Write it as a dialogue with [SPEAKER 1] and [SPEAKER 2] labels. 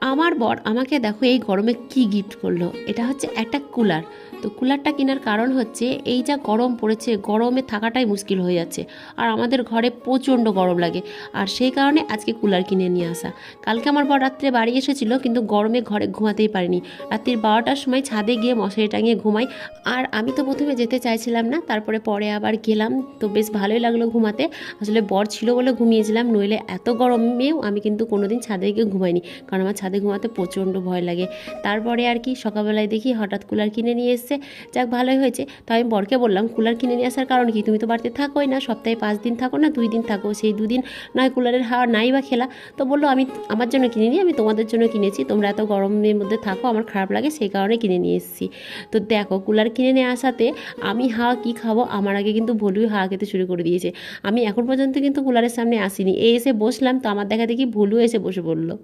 [SPEAKER 1] আমার বর আমাকে দেখো এই গরমে কি গিফট করলো, এটা হচ্ছে একটা কুলার। তো কুলারটা কেনার কারণ হচ্ছে এই যা গরম পড়েছে, গরমে থাকাটাই মুশকিল হয়ে যাচ্ছে, আর আমাদের ঘরে প্রচণ্ড গরম লাগে। আর সেই কারণে আজকে কুলার কিনে নিয়ে আসা। কালকে আমার বর রাত্রে বাড়ি এসেছিলো, কিন্তু গরমে ঘরে ঘুমাতেই পারিনি। রাত্রির 12টার সময় ছাদে গিয়ে মশারি টাঙিয়ে ঘুমাই। আর আমি তো প্রথমে যেতে চাইছিলাম না, তারপরে পরে আবার গেলাম, তো বেশ ভালোই লাগলো ঘুমাতে। আসলে বর ছিল বলে ঘুমিয়েছিলাম, নইলে এত গরমেও আমি কিন্তু কোনোদিন ছাদে গিয়ে ঘুমাইনি, কারণ আমার ছাদে ঘুমাতে প্রচণ্ড ভয় লাগে। তারপরে আর কি সকালবেলায় দেখি হঠাৎ কুলার কিনে নিয়ে এসছে। যাক, ভালোই হয়েছে। তো আমি বরকে বললাম, কুলার কিনে নিয়ে আসার কারণ কি? তুমি তো বাড়িতে থাকোই না, সপ্তাহে 5 দিন থাকো না 2 দিন থাকো, সেই 2 দিন নয় কুলারের হাওয়া নাই বা খেলা। তো বললো, আমি আমার জন্য কিনিনি, আমি তোমাদের জন্য কিনেছি, তোমরা এত গরমের মধ্যে থাকো, আমার খারাপ লাগে, সেই কারণে কিনে নিয়ে এসেছি। তো দেখো, কুলার কিনে নিয়ে আসাতে আমি হাওয়া কী খাবো, আমার আগে কিন্তু ভলুই হাওয়া খেতে শুরু করে দিয়েছে। আমি এখন পর্যন্ত কিন্তু কুলারের সামনে আসিনি, এসে বসলাম, তো আমার দেখা দেখি ভলু এসে বসে পড়লো।